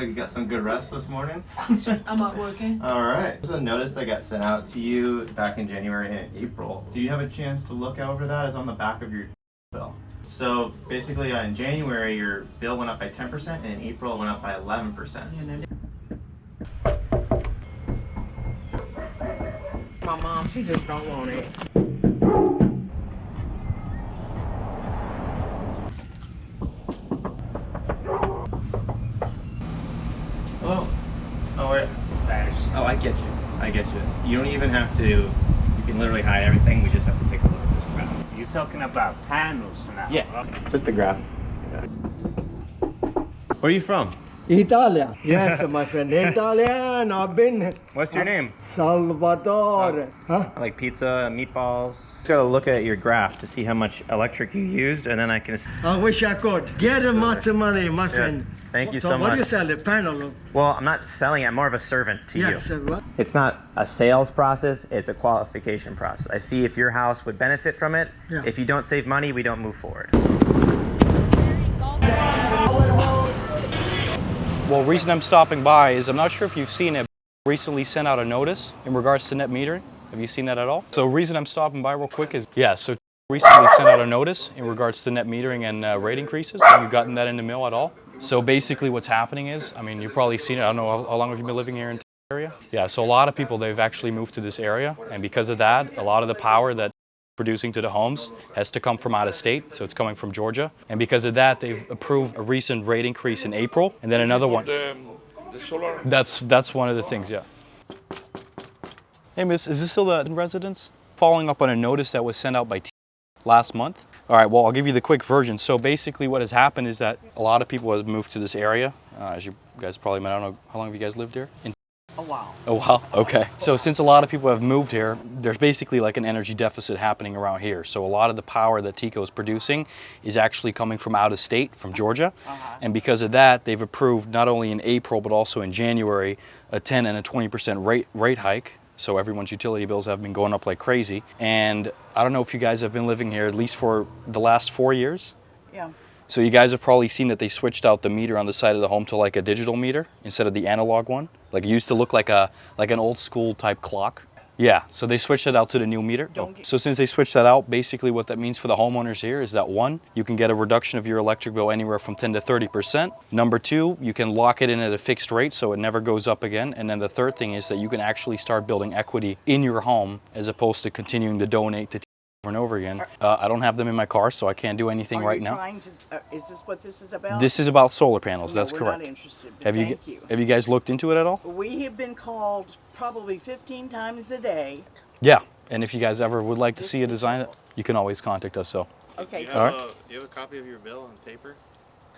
like you got some good rest this morning. I'm not working. All right. There's a notice that got sent out to you back in January and April. Do you have a chance to look over that? It's on the back of your bill. So basically in January, your bill went up by 10% and in April it went up by 11%. My mom, she just don't want it. Oh, wait. Oh, I get you. I get you. You don't even have to, you can literally hide everything. We just have to take a look at this graph. You're talking about panels now. Yeah, just the graph. Yeah. Where are you from? Italia. Yes, my friend. Italian. I've been. What's your name? Salvador. Huh? I like pizza, meatballs. Just gotta look at your graph to see how much electric you used, and then I can. I wish I could get much money, my friend. Thank you so What much. do you sell? The panel? Well, I'm not selling it. I'm more of a servant to you. Yes. What? It's not a sales process. It's a qualification process. I see if your house would benefit from it. Yeah. If you don't save money, we don't move forward. Well, the reason I'm stopping by is I'm not sure if you've seen it. Recently sent out a notice in regards to net metering. Have you seen that at all? So the reason I'm stopping by real quick is, so recently sent out a notice in regards to net metering and rate increases. Have you gotten that in the mail at all? So basically what's happening is, I mean, you've probably seen it. I don't know, how long have you been living here in the area? Yeah, so a lot of people, they've actually moved to this area. And because of that, a lot of the power that producing to the homes has to come from out of state, so it's coming from Georgia. And because of that, they've approved a recent rate increase in April, and then another one. The solar? That's one of the things, yeah. Hey miss, is this still the residence? Following up on a notice that was sent out by last month. All right, well, I'll give you the quick version. So basically what has happened is that a lot of people have moved to this area. As you guys probably might, I don't know, how long have you guys lived here? A while. Oh wow, okay. So since a lot of people have moved here, there's basically like an energy deficit happening around here. So a lot of the power that TECO is producing is actually coming from out of state, from Georgia. And because of that, they've approved not only in April, but also in January, a 10 and a 20% rate hike. So everyone's utility bills have been going up like crazy. And I don't know if you guys have been living here at least for the last 4 years. Yeah. So you guys have probably seen that they switched out the meter on the side of the home to like a digital meter instead of the analog one. Like it used to look like an old school type clock. Yeah, so they switched it out to the new meter. So since they switched that out, basically what that means for the homeowners here is that one, you can get a reduction of your electric bill anywhere from 10 to 30%. Number two, you can lock it in at a fixed rate so it never goes up again. And then the third thing is that you can actually start building equity in your home as opposed to continuing to donate to over and over again. I don't have them in my car, so I can't do anything right now. Is this what this is about? This is about solar panels, No, that's we're correct. not interested, but Have you, thank you. have you guys looked into it at all? We have been called probably 15 times a day. Yeah, and if you guys ever would like to see a design, you can always contact us. So, Okay. Do you have a copy of your bill on paper?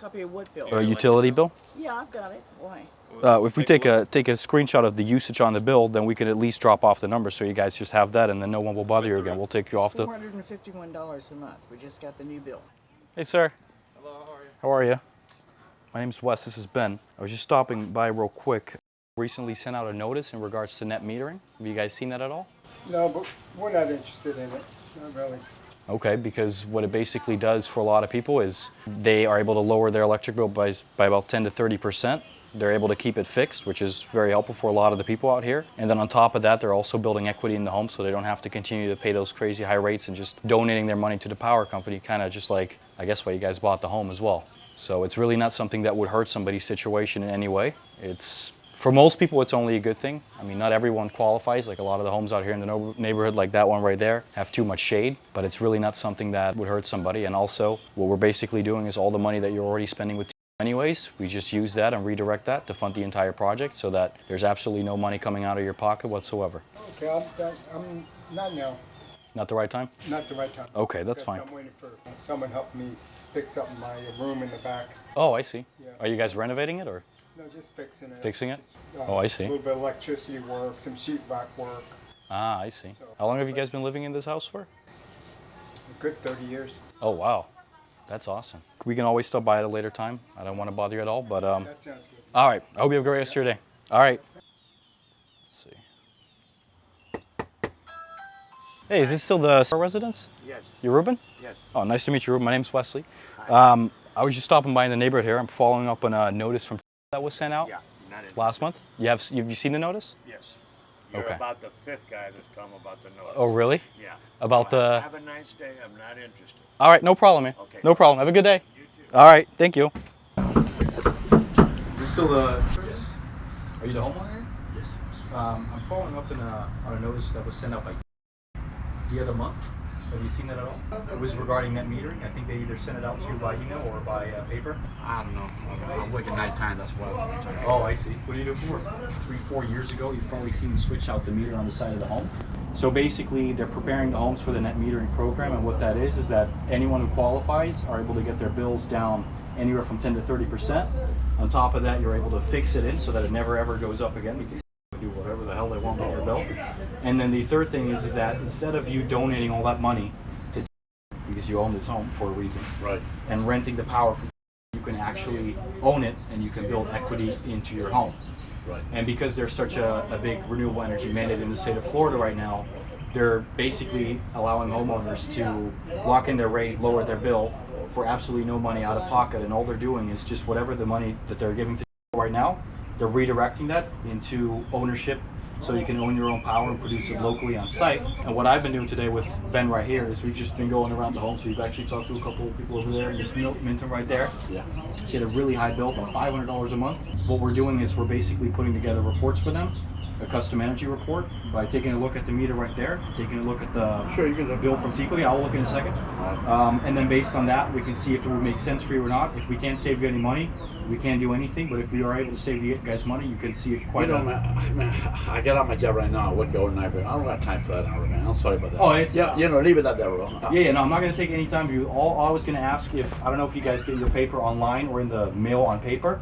Copy of what bill? a utility bill. Yeah, I've got it. Why? If we take a screenshot of the usage on the bill, then we could at least drop off the number, so you guys just have that, and then no one will bother you again. We'll take you off It's the. $451 a month. We just got the new bill. Hey, sir. Hello, how are you? How are you? My name's Wes. This is Ben. I was just stopping by real quick. Recently sent out a notice in regards to net metering. Have you guys seen that at all? No, but we're not interested in it. Not really. Okay, because what it basically does for a lot of people is they are able to lower their electric bill by about 10 to 30%. They're able to keep it fixed, which is very helpful for a lot of the people out here. And then on top of that, they're also building equity in the home so they don't have to continue to pay those crazy high rates and just donating their money to the power company, kind of just like, I guess, why you guys bought the home as well. So it's really not something that would hurt somebody's situation in any way. For most people, it's only a good thing. I mean, not everyone qualifies. Like a lot of the homes out here in the neighborhood, like that one right there, have too much shade, but it's really not something that would hurt somebody. And also, what we're basically doing is all the money that you're already spending with anyways, we just use that and redirect that to fund the entire project so that there's absolutely no money coming out of your pocket whatsoever. Okay, I'm not now. Not the right time? Not the right time. Okay, that's fine. I'm waiting for someone to help me fix up my room in the back. Oh, I see. Yeah. Are you guys renovating it or? No, just fixing it. Fixing it? Just, Oh, I see. A little bit of electricity work, some sheetrock work. Ah, I see. How long have you guys been living in this house for? A good 30 years. Oh, wow. That's awesome. We can always stop by at a later time. I don't want to bother you at all, but That sounds good. all right. I hope you have a great rest of your day. All right. Let's see. Hey, is this still the residence? Yes. You Ruben? Yes. Oh, nice to meet you, Ruben. My name's Wesley. I was just stopping by in the neighborhood here. I'm following up on a notice from that was sent out Yeah, not interested. last month? Have you seen the notice? Yes. You're Okay. about the 5th guy that's come about the notice. Oh, really? Yeah. About Well, the... Have a nice day. I'm not interested. All right, no problem, man. Okay. No problem. Have a good day. You too. All right, thank you. Is this still the... Yes. Are you the homeowner here? Yes. I'm following up on a notice that was sent out by the other month. Have you seen that at all? It was regarding net metering. I think they either sent it out to you by email or by paper. I don't know. I'm working nighttime, that's why. Oh, I see. What do you do for work? 3-4 years ago, you've probably seen them switch out the meter on the side of the home. So basically, they're preparing the homes for the net metering program, and what that is that anyone who qualifies are able to get their bills down anywhere from 10 to 30%. On top of that, you're able to fix it in so that it never ever goes up again because you can do whatever the hell they want with your bill. And then the third thing is that instead of you donating all that money to because you own this home for a reason, Right. and renting the power from you can actually own it and you can build equity into your home. Right. And because there's such a big renewable energy mandate in the state of Florida right now, they're basically allowing homeowners to lock in their rate, lower their bill for absolutely no money out of pocket, and all they're doing is just whatever the money that they're giving to right now, they're redirecting that into ownership so you can own your own power and produce it locally on site. And what I've been doing today with Ben right here is we've just been going around the homes. We've actually talked to a couple of people over there in this Minton right there. Yeah. She had a really high bill, about $500 a month. What we're doing is we're basically putting together reports for them, a custom energy report, by taking a look at the meter right there, taking a look at the Sure, you can look. bill from Tico. Yeah, I'll look in a second. And then based on that, we can see if it would make sense for you or not. If we can't save you any money, we can't do anything. But if we are able to save you guys money, you can see it quite You know, man, I get out my job right now. I work overnight, but I don't got time for that now, man. I'm sorry about that. Oh, it's- yeah. You know, leave it at that, bro. Yeah, no, I'm not going to take any time. All I was going to ask if, I don't know if you guys get your paper online or in the mail on paper.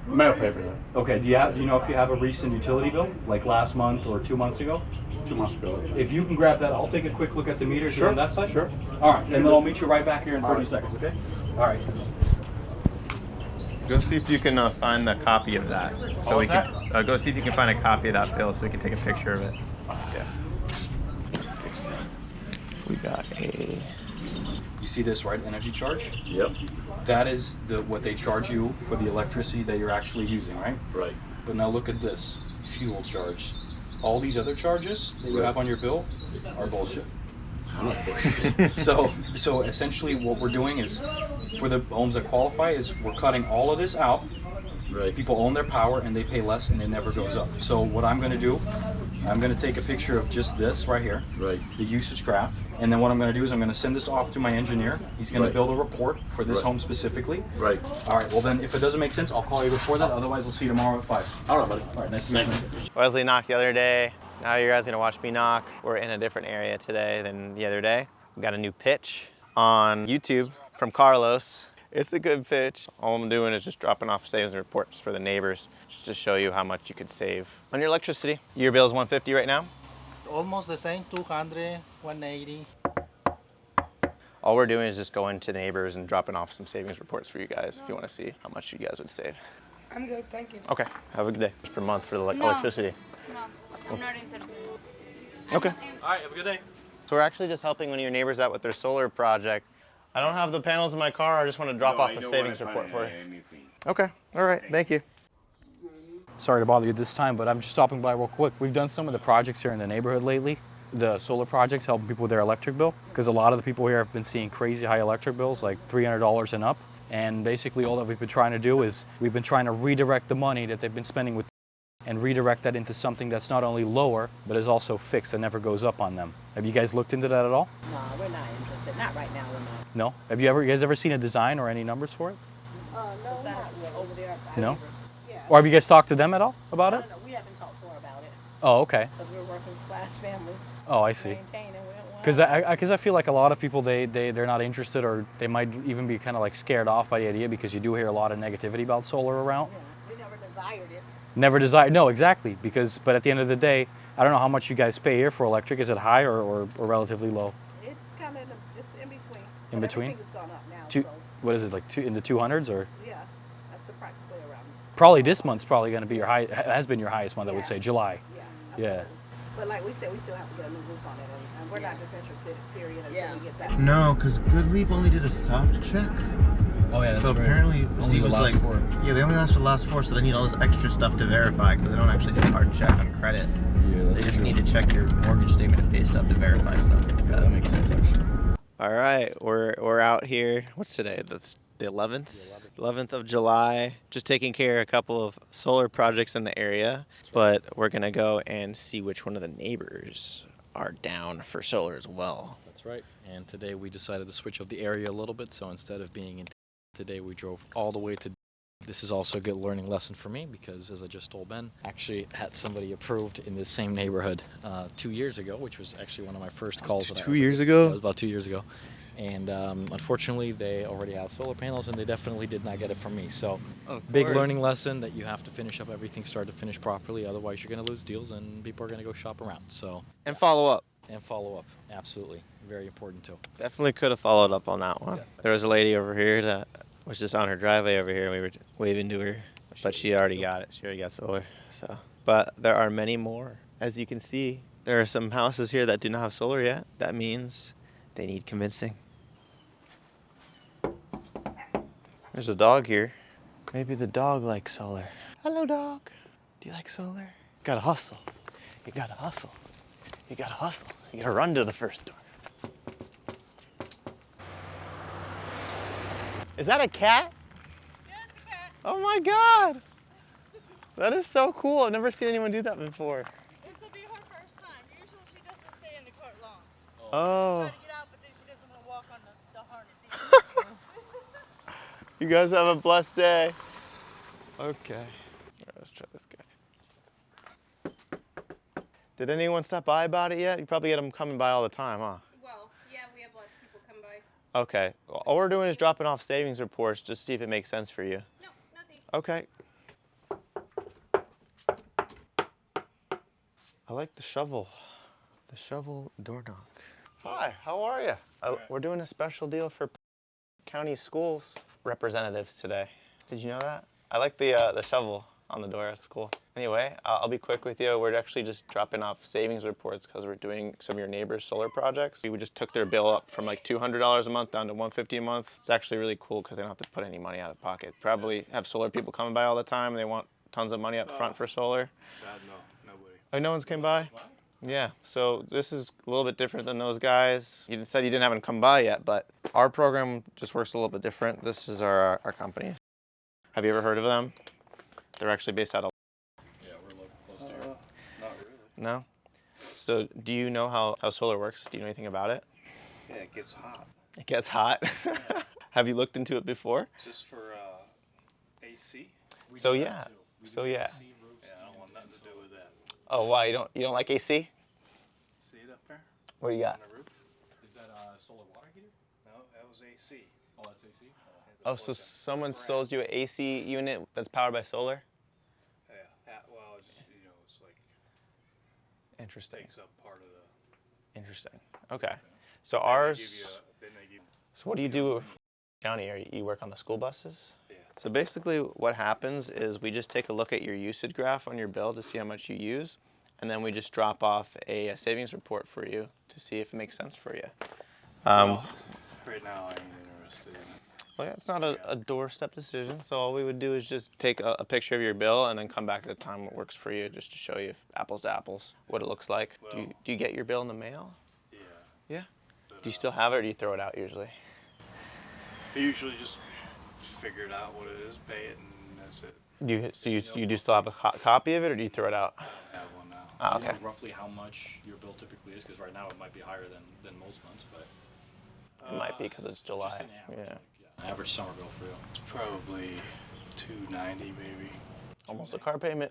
Mail paper. Okay, do you know if you have a recent utility bill, like last month or 2 months ago? 2 months ago. If you can grab that, I'll take a quick look at the meters Sure, on that side. sure. All right, and then I'll meet you right back here in 30 seconds, okay? All right. Go see if you can find the copy of that. So Oh, we is can go see if you can find a copy of that bill so we can take a picture of it. Yeah. We got a. You see this, right? Energy charge? Yep. That is what they charge you for the electricity that you're actually using, right? Right. But now look at this, fuel charge. All these other charges that you have on your bill are bullshit. I'm not bullshit. So essentially what we're doing is, for the homes that qualify, is we're cutting all of this out. Right. People own their power and they pay less and it never goes up. So what I'm going to do, I'm going to take a picture of just this right here, Right. the usage graph, and then what I'm going to do is I'm going to send this off to my engineer. He's going Right. to build a report for this Right. home specifically. Right. All right, well then if it doesn't make sense, I'll call you before that. Otherwise, I'll see you tomorrow at 5. All right, buddy. All right, nice to meet you. Wesley knocked the other day. Now you guys are gonna watch me knock. We're in a different area today than the other day. We got a new pitch on YouTube from Carlos. It's a good pitch. All I'm doing is just dropping off savings reports for the neighbors, just to show you how much you could save on your electricity. Your bill is $150 right now. Almost the same, 200, 180. All we're doing is just going to the neighbors and dropping off some savings reports for you guys if you want to see how much you guys would save. I'm good, thank you. Okay, have a good day. Per month for the No. electricity. No, I'm not interested. Okay. All right, have a good day. So we're actually just helping one of your neighbors out with their solar project. I don't have the panels in my car. I just want to drop off a savings report for you. Okay, all right, thank you. Sorry to bother you this time, but I'm just stopping by real quick. We've done some of the projects here in the neighborhood lately. The solar projects helping people with their electric bill, because a lot of the people here have been seeing crazy high electric bills, like $300 and up. And basically all that we've been trying to do is we've been trying to redirect the money that they've been spending with and redirect that into something that's not only lower, but is also fixed and never goes up on them. Have you guys looked into that at all? No, we're not interested. Not right now, we're not. No? Have you guys ever seen a design or any numbers for it? No, not over there. No? Yeah. Or have you guys talked to them at all about I it? don't know. We haven't talked to her about it Oh, okay. because we're working class families. Oh, I see. Maintaining. We don't want. Because I feel like a lot of people, they're not interested, or they might even be kind of like scared off by the idea, because you do hear a lot of negativity about solar around. Yeah, we never desired it. Never desired, no, exactly, but at the end of the day, I don't know how much you guys pay here for electric. Is it high or relatively low? It's kind of just in between. In But between? Everything has gone up now. Two, So what is it, like in the 200s, or? yeah, that's practically around. Probably this month's probably going to be your high, has been your highest month, I would Yeah. say, July. Yeah. Yeah. Absolutely. But like we said, we still have to get a new roof on it, and we're not disinterested. Period. Until we get that. No, because Good Leap only did a soft check. Oh yeah, that's So right. apparently Just only do the was last like 4. yeah, they only last for the last 4, so they need all this extra stuff to verify because they don't actually do a hard check on credit. Yeah, that's They just true. need to check your mortgage statement and pay stuff to verify stuff instead. That makes sense actually. All right, we're out here. What's today? The 11th? 11th of July. Just taking care of a couple of solar projects in the area, but we're gonna go and see which one of the neighbors are down for solar as well. That's right. And today we decided to switch up the area a little bit. So instead of being in today, we drove all the way to. This is also a good learning lesson for me because, as I just told Ben, actually had somebody approved in this same neighborhood 2 years ago, which was actually one of my first calls. That I 2 ever years did. ago? It was about 2 years ago. And unfortunately, they already have solar panels, and they definitely did not get it from me. So, big learning lesson that you have to finish up everything start to finish properly. Otherwise, you're going to lose deals, and people are going to go shop around. So, And follow up. and follow up, absolutely, very important too. Definitely could have followed up on that one. Yes. There was a lady over here that was just on her driveway over here, and we were waving to her, but she already got it. She already got solar. So, but there are many more. As you can see, there are some houses here that do not have solar yet. That means they need convincing. There's a dog here. Maybe the dog likes solar. Hello, dog. Do you like solar? You gotta hustle. You gotta hustle. You gotta hustle. You gotta run to the first door. Is that a cat? Yeah, it's a cat. Oh my God. That is so cool. I've never seen anyone do that before. This will be her first time. Usually she doesn't stay in the cart long. Oh. Try to get out, but then she doesn't want to walk on the harness either. You guys have a blessed day. Okay. All right, let's try this guy. Did anyone stop by about it yet? You probably get them coming by all the time, huh? Well, yeah, we have lots of people come by. Okay. All we're doing is dropping off savings reports just to see if it makes sense for you. No, nothing. Okay. I like the shovel. The shovel door knock. Hi, how are you? We're doing a special deal for county schools representatives today. Did you know that? I like the shovel on the door. That's cool. Anyway, I'll be quick with you. We're actually just dropping off savings reports because we're doing some of your neighbors' solar projects. We just took their bill up from like $200 a month down to $150 a month. It's actually really cool because they don't have to put any money out of pocket. Probably have solar people coming by all the time and they want tons of money up front for solar. No, nobody. Oh, no one's came by? Yeah, so this is a little bit different than those guys. You said you didn't have them come by yet, but our program just works a little bit different. This is our company. Have you ever heard of them? They're actually based out of... Yeah, we're close to here. Not really. No? So do you know how solar works? Do you know anything about it? Yeah, it gets hot. It gets hot. Have you looked into it before? Just for AC? So yeah. So yeah. Yeah, I don't want nothing to do with that. Oh, why? You don't like AC? See it up there What do you got? on the roof? Is that solar water heater? No, that was AC. Oh, that's AC. Oh, so someone sold you an AC unit that's powered by solar? Yeah, well, it's like Interesting. takes up part of the. Interesting. Okay. So Then ours... they give you then they give. So what do you do with county? You work on the school buses? Yeah. So basically what happens is we just take a look at your usage graph on your bill to see how much you use, and then we just drop off a savings report for you to see if it makes sense for you. Right now, I ain't interested in it. Well, yeah, it's not a doorstep decision, so all we would do is just take a picture of your bill and then come back at a time that works for you just to show you apples to apples what it looks like. Well, do you get your bill in the mail? Yeah. Yeah. But, Do you still have it or do you throw it out usually? I usually just figure it out what it is, pay it, and that's it. You do still have a copy of it or do you throw it out? I don't have one now. Ah, Do you okay. know roughly how much your bill typically is? Because right now it might be higher than most months, but It might be because it's July. just an average. Yeah. Like, yeah, average summer bill for you. It's probably $290 maybe. Almost a car payment.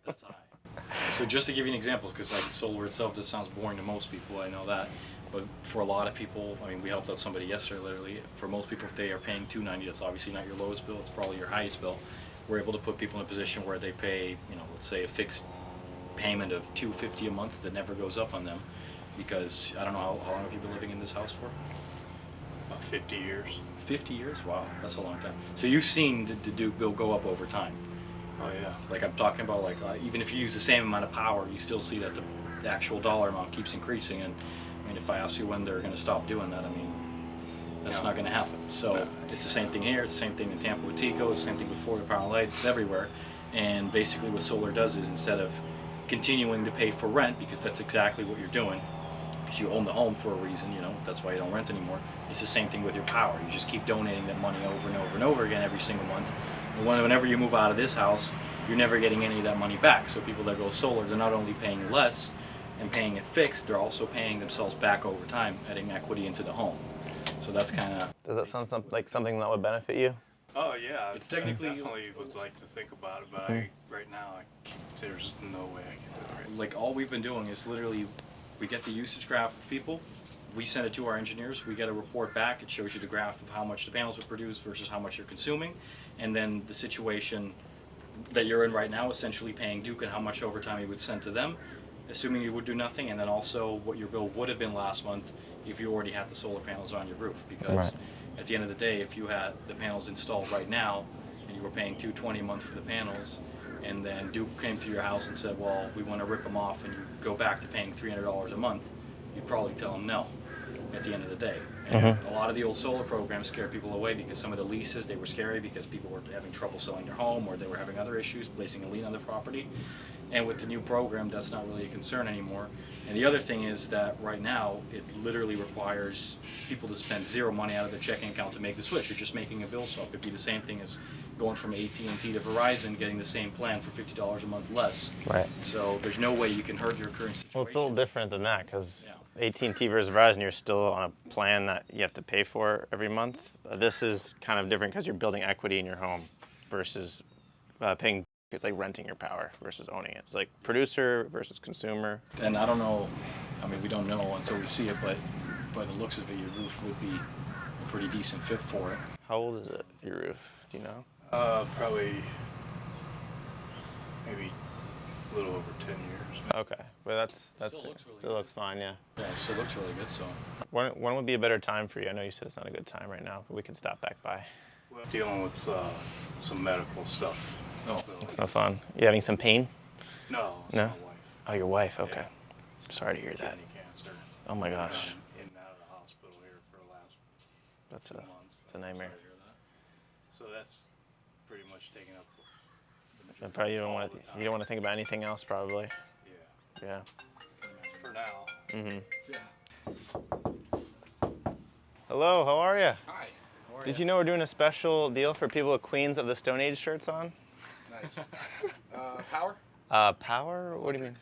That's high. So just to give you an example, because like solar itself, this sounds boring to most people, I know that. But for a lot of people, I mean, we helped out somebody yesterday literally. For most people, if they are paying $290, that's obviously not your lowest bill, it's probably your highest bill. We're able to put people in a position where they pay, let's say a fixed payment of $250 a month that never goes up on them. Because I don't know, how long have you been living in this house for? About 50 years. 50 years? Wow, that's a long time. So you've seen the bill go up over time. Oh yeah. Like I'm talking about, like even if you use the same amount of power, you still see that the actual dollar amount keeps increasing. And I mean, if I ask you when they're going to stop doing that, I mean, That's not going to happen. So it's the same thing here. It's the same thing in Tampa with Tico. It's the same thing with Florida Power and Light. It's everywhere. And basically what solar does is instead of continuing to pay for rent, because that's exactly what you're doing, because you own the home for a reason, you know, that's why you don't rent anymore. It's the same thing with your power. You just keep donating that money over and over and over again every single month. And whenever you move out of this house, you're never getting any of that money back. So people that go solar, they're not only paying less and paying it fixed, they're also paying themselves back over time, adding equity into the home. So that's kind of... Does that sound like something that would benefit you? Oh yeah, It's technically- definitely would like to think about it, but right now there's no way I can do it. Right. Like all we've been doing is literally, we get the usage graph of people, we send it to our engineers, we get a report back, it shows you the graph of how much the panels would produce versus how much you're consuming, and then the situation that you're in right now, essentially paying Duke and how much overtime you would send to them, assuming you would do nothing, and then also what your bill would have been last month if you already had the solar panels on your roof. Because Right. at the end of the day, if you had the panels installed right now and you were paying $220 a month for the panels, and then Duke came to your house and said, well, we want to rip them off and you go back to paying $300 a month, you'd probably tell them no at the end of the day. And a lot of the old solar programs scare people away because some of the leases, they were scary because people were having trouble selling their home or they were having other issues placing a lien on the property. And with the new program, that's not really a concern anymore. And the other thing is that right now, it literally requires people to spend zero money out of their checking account to make the switch. You're just making a bill swap. It'd be the same thing as going from AT&T to Verizon, getting the same plan for $50 a month less. Right. So there's no way you can hurt your current situation. Well, it's a little different than that because Yeah. AT&T versus Verizon, you're still on a plan that you have to pay for every month. This is kind of different because you're building equity in your home versus paying. It's like renting your power versus owning it. It's like producer versus consumer. And I don't know, I mean, we don't know until we see it, but by the looks of it, your roof would be a pretty decent fit for it. How old is it, your roof? Do you know? Probably maybe a little over 10 years. Okay, but that's Still looks really still good. looks fine, yeah. Yeah, so it looks really good, so. When would be a better time for you? I know you said it's not a good time right now, but we can stop back by. Well, dealing with some medical stuff. Oh, It's not fun. You having some pain? No, it's No? my wife. Oh, your wife. Okay. Yeah. Sorry to hear that. Kidney cancer. Oh my gosh, In and out of the hospital here for the last that's 2 a months. it's a nightmare. Sorry to hear that. So that's pretty much taken up the And probably you don't all want the to time. you don't want to think about anything else probably. Yeah, Yeah. for now. Mhm. Yeah. Hello, how are you? Hi. How are Did you know we're doing a special deal for people with Queens of the Stone Age shirts on? Nice. Power? Power? What do you mean?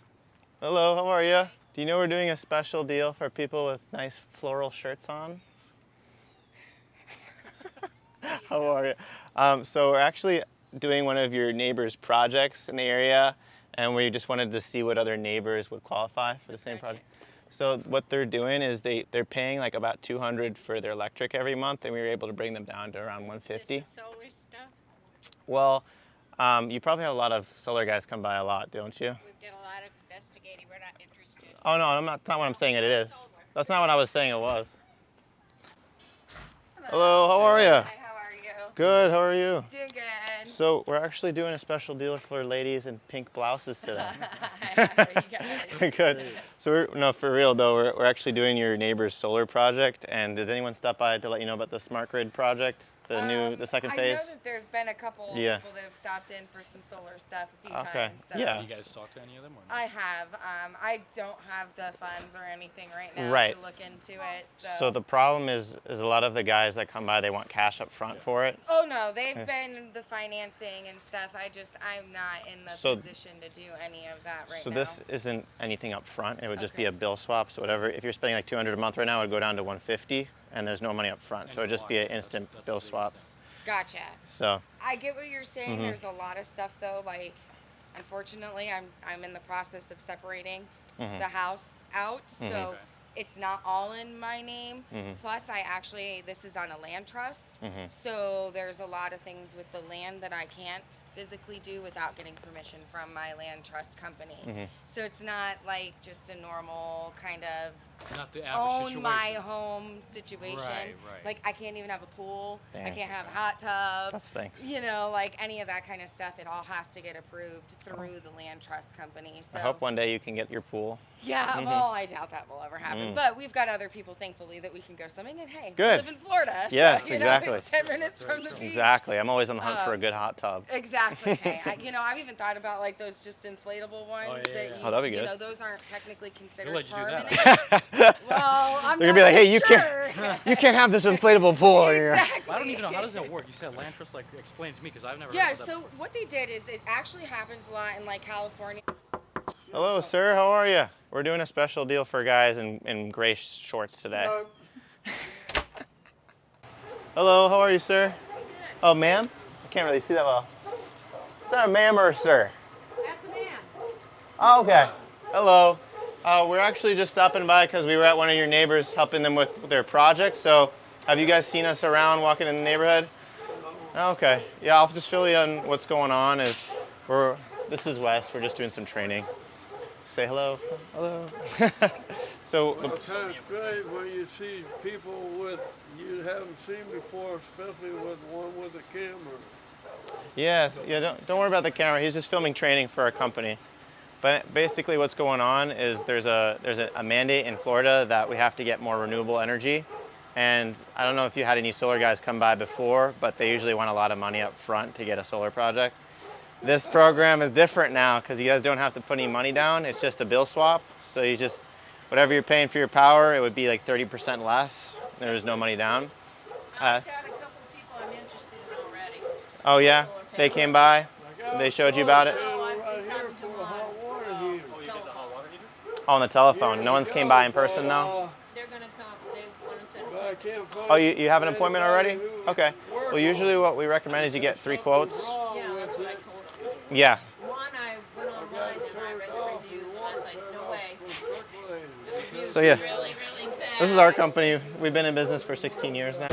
Hello, how are you? Do you know we're doing a special deal for people with nice floral shirts on? How are you? So we're actually doing one of your neighbors' projects in the area, and we just wanted to see what other neighbors would qualify for the same project. So what they're doing is they're paying like about $200 for their electric every month, and we were able to bring them down to around $150. Solar stuff. Well, you probably have a lot of solar guys come by a lot, don't you? We've done a lot of investigating. We're not interested. Oh no, that's not what I'm saying it is. That's not what I was saying it was. Hello, how are you? Hi, how are you? Good, how are you? Doing good. So we're actually doing a special deal for ladies in pink blouses today. How you guys? Good. So no, for real though, we're actually doing your neighbor's solar project. And did anyone stop by to let you know about the smart grid project, the second I phase? know that there's been a couple Yeah. people that have stopped in for some solar stuff a few Okay, times. So. yeah. Have you guys talked to any of them? Or no? I have. I don't have the funds or anything right now Right. to look into it. So the problem is a lot of the guys that come by, they want cash up front for it. Oh no, they've been the financing and stuff. I'm not in the So- position to do any of that right So now. this isn't anything up front. It would just be Okay. a bill swap. So whatever, if you're spending like $200 a month right now, it would go down to $150, and there's no money up front. So it would just be an instant bill swap. Gotcha. So I get what you're saying. Mhm. There's a lot of stuff though. Like, unfortunately, I'm in the process of separating Mhm. the house out, so Okay. it's not all in my name. Mhm. Plus, this is on a land trust, Mhm. so there's a lot of things with the land that I can't physically do without getting permission from my land trust company. Mhm. So it's not like just a normal kind of Not the own my home situation. Right. Like I can't even have a pool. I Dang. can't have a hot tub. That stinks. You know, like any of that kind of stuff. It all has to get approved through the land trust company. So I hope one day you can get your pool. yeah, well, I doubt that will ever happen. But we've got other people, thankfully, that we can go swimming. And hey, Good. we live in Florida. Yes, so, you exactly. know, it's 10 minutes from the beach. Exactly. I'm always on the hunt for a good hot tub. Exactly. Hey, I've even thought about like those just inflatable ones that you, Oh, that'd be you good. know, those aren't technically considered let you do that. permanent. Well, I'm They're gonna not be like, hey, too you sure. you can't have this inflatable pool. Exactly. I don't even know, how does that work? You said land trust, like, explain to me, because I've never Yeah, heard of that. so what they did is it actually happens a lot in like California. Hello, sir. How are you? We're doing a special deal for guys in gray shorts today. Hello. How are you, sir? Oh, ma'am? I can't really see that well. Is that a ma'am or a sir? That's a man. Oh, okay. Hello. We're actually just stopping by because we were at one of your neighbors helping them with their project. So have you guys seen us around walking in the neighborhood? Okay. Yeah, I'll just fill you on what's going on. This is Wes. We're just doing some training. Say hello. Hello. So Kind of strange when you see people with you haven't seen before, especially with one with a camera. yes, yeah. Don't worry about the camera. He's just filming training for our company. But basically, what's going on is there's a mandate in Florida that we have to get more renewable energy. And I don't know if you had any solar guys come by before, but they usually want a lot of money up front to get a solar project. This program is different now because you guys don't have to put any money down. It's just a bill swap. So you just, whatever you're paying for your power, it would be like 30% less. There's no money down. I've got a couple of people I'm interested in already. Oh yeah? They came by? They showed you about it? Oh, I've Right been here talking to for them a hot on water heater. telephone. On the telephone. No one's came by in person though? They're gonna come. They want to set But I up. can't find Oh, you have an appointment already? anybody who Okay. worked Well, usually what we recommend is you get 3 quotes. wrong Yeah, that's with what I it. told them. Yeah. One, I went online and I read the reviews, and I was like, no way. The reviews So, yeah. were really, really bad. This is our company. We've been in business for 16 years now.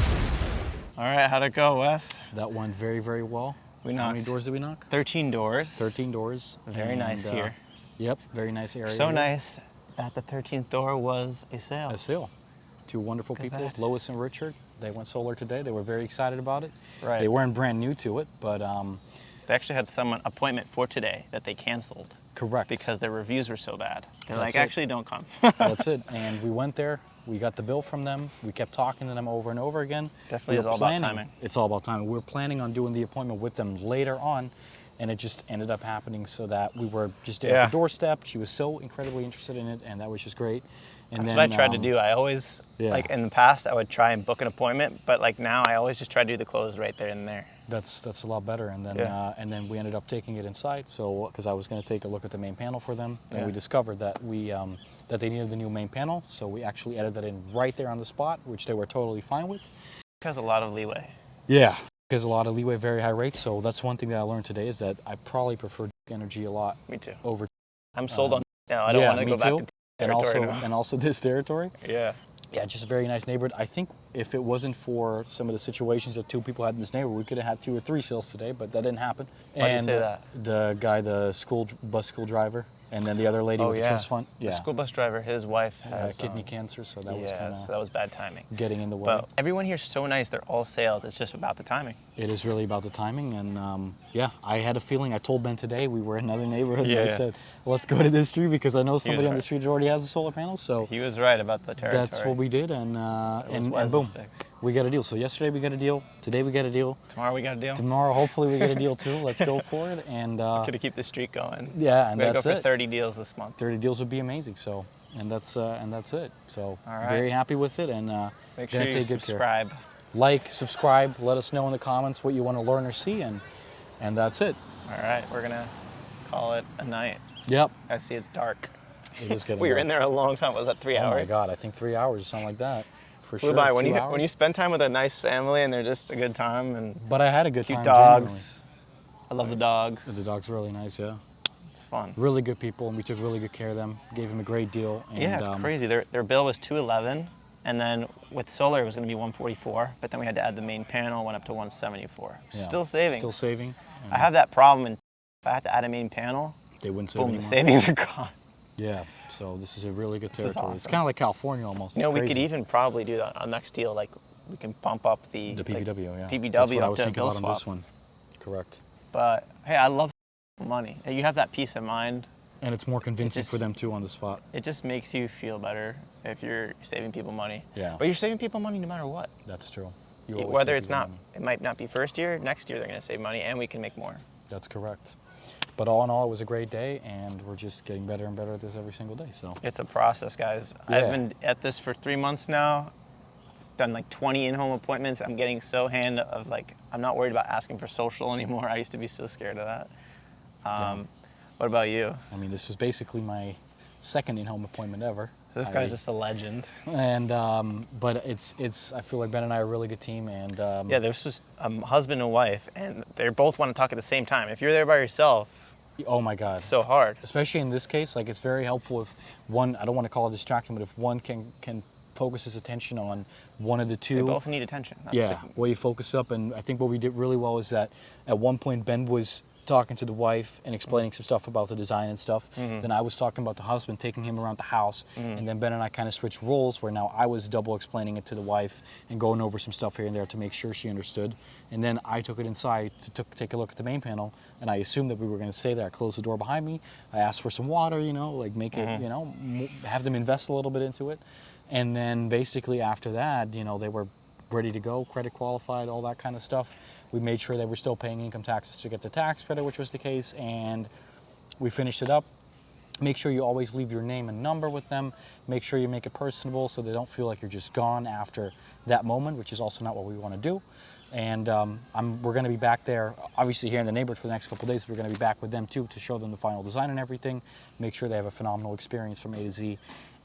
All right, how'd it go, Wes? That went very, very well. We How many knocked doors did we knock? 13 doors. 13 doors. Very nice here. Yep, very nice area. So here. nice that the 13th door was a sale. A sale. 2 wonderful Look at people, that. Lois and Richard. They went solar today. They were very excited about it. Right. They weren't brand new to it, but They actually had someone appointment for today that they canceled correct. because their reviews were so bad. They're That's like, it. actually, don't come. That's it. And we went there. We got the bill from them. We kept talking to them over and over again. Definitely We is were all about planning- timing. It's all about timing. We were planning on doing the appointment with them later on, and it just ended up happening so that we were just there Yeah. at the doorstep. She was so incredibly interested in it, and that was just great. And That's then, what I tried to do. I always, yeah. like in the past, I would try and book an appointment, but like now I always just try to do the close right there and there. That's a lot better. And then Yeah. and then we ended up taking it inside. So because I was going to take a look at the main panel for them, and Yeah. we discovered that that they needed the new main panel. So we actually added that in right there on the spot, which they were totally fine with. It has a lot of leeway. Yeah, there's a lot of leeway, very high rates. So that's one thing that I learned today is that I probably prefer Energy a lot Me too. over. I'm sold on now. I don't yeah, want to me go back too. to And territory also now. and also this territory. Yeah. Yeah, just a very nice neighborhood. I think if it wasn't for some of the situations that 2 people had in this neighborhood, we could have had 2 or 3 sales today, but that didn't happen. Why'd you and say that? The guy, the bus school driver, and then the other lady with the trust fund. The Yeah, school bus driver, his wife has kidney cancer, so that was kind so of that was bad timing. getting in the way. But everyone here's so nice. They're all sales. It's just about the timing. It is really about the timing, and yeah, I had a feeling. I told Ben today we were in another neighborhood, and I Yeah. said, let's go to this street because I know somebody on the right. street already has a solar panel. So He was right about the territory. that's what we did, and Wes's boom, pick. we got a deal. So yesterday we got a deal. Today we got a deal. Tomorrow we got a deal. Tomorrow, hopefully, we get a deal too. Let's go for it. And Gotta keep the streak going. yeah, and We gotta that's go for it. 30 deals this month. 30 deals would be amazing. So, and that's it. So, All right. very happy with it, and Make sure gonna you take good care. subscribe. Like, subscribe. Let us know in the comments what you want to learn or see, and that's it. All right, we're gonna call it a night. Yep. I see it's dark. It is getting. We were dark. in there a long time. Was that 3 Oh hours? my God! I think 3 hours or something like that. For Flew sure. by. When 2 you hours. spend time with a nice family and they're just a good time and But I had a good cute time. dogs. I love the dogs. Genuinely. The dog's really nice. Yeah. It's fun. Really good people, and we took really good care of them. Gave them a great deal. And, Yeah, it's crazy. Their bill was $211, and then with solar it was going to be $144, but then we had to add the main panel, went up to $174. Yeah. Still saving. Still saving. I have that problem, and if I have to add a main panel, They wouldn't save boom, the anymore. savings are gone. Yeah, so this is a really good is territory. It's awesome. kind of like California almost. You know, It's we could crazy. even probably do that on next deal. Like, we can bump up the PBW, yeah. PBW That's what I up was to thinking bill about on swap. this one. Correct. But hey, I love money. You have that peace of mind. And it's more convincing just- for them too on the spot. It just makes you feel better if you're saving people money. Yeah. But you're saving people money no matter what. That's true. You always Whether save it's people not, money. it might not be first year. Next year they're going to save money, and we can make more. That's correct. But all in all, it was a great day, and we're just getting better and better at this every single day. So It's a process, guys. Yeah. I've been at this for 3 months now. Done like 20 in-home appointments. I'm getting so hand of like, I'm not worried about asking for social anymore. I used to be so scared of that. What about you? I mean, this was basically my second in-home appointment ever. This guy's just a legend. And but it's I feel like Ben and I are a really good team, and Yeah, this was a husband and wife, and they both want to talk at the same time. If you're there by yourself, oh my God, it's so hard. especially in this case. Like, it's very helpful if one, I don't want to call it distracting, but if one can focus his attention on one of the two. They both need attention. That's Yeah, well, you focus up, and I think what we did really well is that at one point Ben was talking to the wife and explaining some stuff about the design and stuff. Then I was talking about the husband, taking him around the house, and then Ben and I kind of switched roles where now I was double explaining it to the wife and going over some stuff here and there to make sure she understood. And then I took it inside to take a look at the main panel, and I assumed that we were going to stay there. I closed the door behind me. I asked for some water, you know, like make it, you know, have them invest a little bit into it. And then basically after that, you know, they were ready to go, credit qualified, all that kind of stuff. We made sure they were still paying income taxes to get the tax credit, which was the case, and we finished it up. Make sure you always leave your name and number with them. Make sure you make it personable so they don't feel like you're just gone after that moment, which is also not what we want to do. And we're going to be back there, obviously here in the neighborhood for the next couple of days. We're going to be back with them too to show them the final design and everything. Make sure they have a phenomenal experience from A to Z.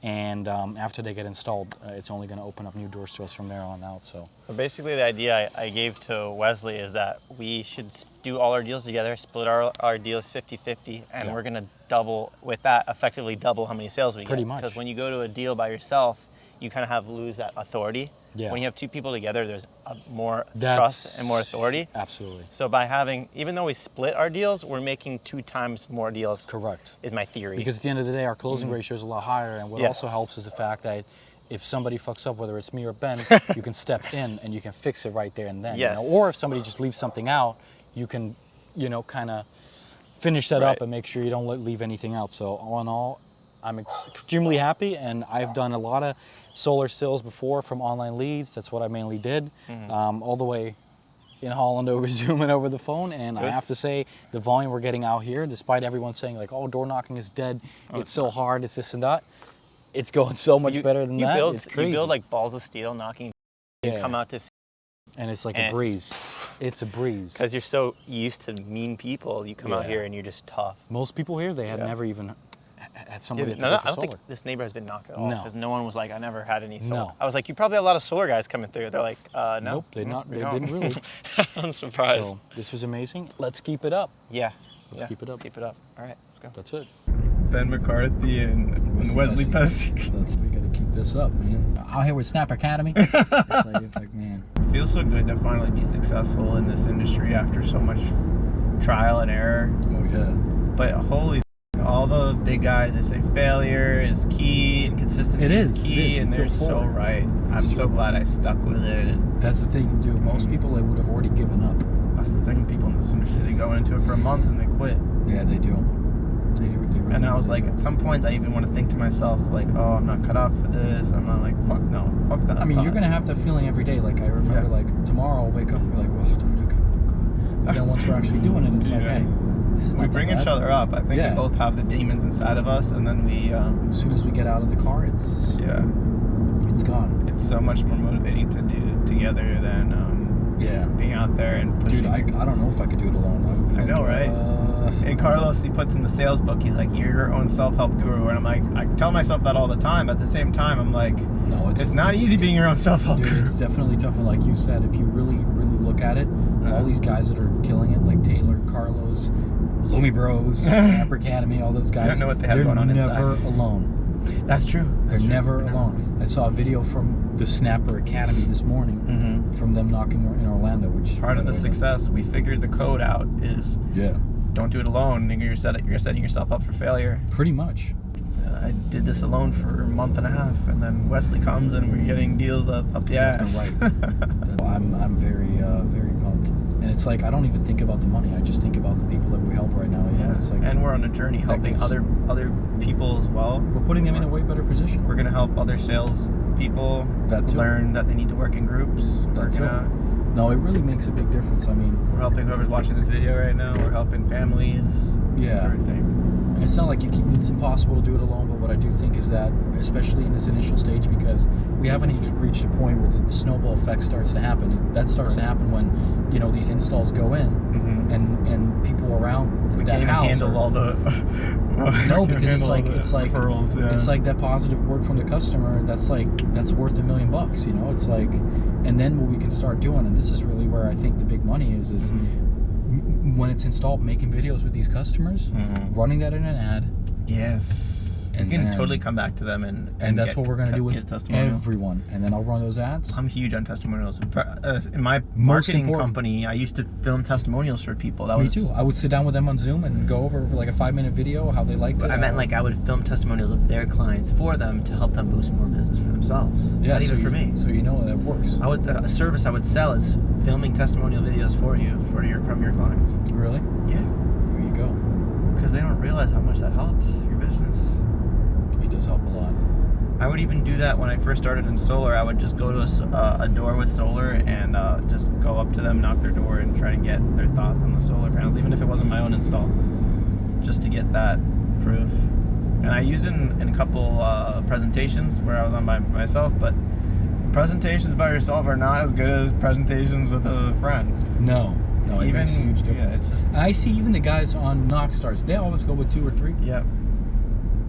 And after they get installed, it's only going to open up new doors to us from there on out. So basically the idea I gave to Wesley is that we should do all our deals together, split our deals 50-50, and we're going to double, with that, effectively double how many sales we get. Pretty much. Because when you go to a deal by yourself, you kind of lose that authority. Yeah. When you have two people together, there's more trust and more authority. Absolutely. So by having, even though we split our deals, we're making 2 times more deals. Correct. Is my theory. Because at the end of the day, our closing ratio is a lot higher, and what also helps is the fact that if somebody fucks up, whether it's me or Ben, you can step in and you can fix it right there and then. Yes. You know? Or if somebody just leaves something out, you can, you know, kind of finish that up and make sure you don't leave anything out. So all in all, I'm extremely happy, and I've done a lot of solar sales before from online leads. That's what I mainly did, all the way in Holland over Zoom and over the phone. And I have to say, the volume we're getting out here, despite everyone saying like, oh, door knocking is dead, it's so hard, it's this and that, it's going so much better than that. It's crazy. You build like balls of steel knocking, you come out to and it's like a breeze. It's a breeze. Because you're so used to mean people, you come out here and you're just tough. Most people here, they have never even had somebody I don't think this neighbor has been knocked at all. No. Because no one was like, I never had any solar. No. I was like, you probably have a lot of solar guys coming through. They're like, no. Nope, they don't. didn't really. I'm surprised. So this was amazing. Let's keep it up. Yeah. Let's keep it up. Let's keep it up. All right, let's go. That's it. Ben McCarthy and Wesley Pesci. We gotta keep this up, man. Out here with Snap Academy. it's like, man. It feels so good to finally be successful in this industry after so much trial and error. Oh yeah. But holy, all the big guys, they say failure is key and consistency is key, and they're so right. I'm so glad I stuck with it. And that's the thing, dude. Most people, they would have already given up. That's the thing. People in this industry, they go into it for a month and they quit. Yeah, they do. They really and I was like, at some points, I even want to think to myself, like, oh, I'm not cut off for this. I'm not like, fuck no, fuck that. I mean, you're gonna have that feeling every day. Like I remember, like tomorrow I'll wake up and be like, well, but then once we're actually doing it, it's like, hey, this is not we that bring bad. each other up. I think we both have the demons inside of us, and then we. As soon as we get out of the car, it's gone. It's so much more motivating to do together than being out there and pushing. Dude, I don't know if I could do it alone. I know, right? And Carlos, he puts in the sales book, he's like, you're your own self-help guru. And I'm like, I tell myself that all the time. At the same time, I'm like, no, it's not easy being your own self-help guru. It's definitely tough. And like you said, if you really, really look at it, all these guys that are killing it, like Taylor, Carlos, Lumi Bros, Snap Academy, all those guys, I don't know what they have going on inside. They're never alone. That's true. They're never alone. I saw a video from the Snapper Academy this morning from them knocking in Orlando, which part of the success, we figured the code out is don't do it alone. You're setting yourself up for failure. Pretty much. I did this alone for a month and a half, and then Wesley comes and we're getting deals up the ass. I'm very very pumped, and it's like I don't even think about the money. I just think about the people that we help right now. You know, it's like, and we're on a journey helping gives- other people as well. we're putting them in a way better position. We're gonna help other sales people That too. learn that they need to work in groups. We're That too. gonna No, it really makes a big difference. I mean, We're helping whoever's watching this video right now. We're helping families. yeah. Everything. And it's not like it's impossible to do it alone, but what I do think is that, especially in this initial stage, because we haven't reached a point where the snowball effect starts to happen. That starts to happen when, you know, these installs go in, and people around We that can't even house handle all the. no, we can't because handle all the referrals, yeah. it's like that positive word from the customer. That's worth $1 million. You know, it's like, and then what we can start doing, and this is really where I think the big money is when it's installed, making videos with these customers, running that in an ad. Yes. And you can then- totally come back to them and that's get- what we're going to do get with testimonial. everyone. And then I'll run those ads. I'm huge on testimonials. In my marketing company, I used to film testimonials for people. That Me was too. I would sit down with them on Zoom and go over like a 5-minute video how they liked it. I meant like I would film testimonials of their clients for them to help them boost more business for themselves. Yeah, Not even so for me. So you know that works. I would a service I would sell is filming testimonial videos for you from your clients. Really? Yeah. There you go. Because they don't realize how much that helps your business. It does help a lot. I would even do that when I first started in solar. I would just go to a door with solar and just go up to them, knock their door, and try to get their thoughts on the solar panels, even if it wasn't my own install, just to get that proof. And I used it in a couple presentations where I was on by myself, but presentations by yourself are not as good as presentations with a friend. No, it makes a huge difference. Yeah, it's just, I see even the guys on Knockstars, they always go with 2 or 3. yeah.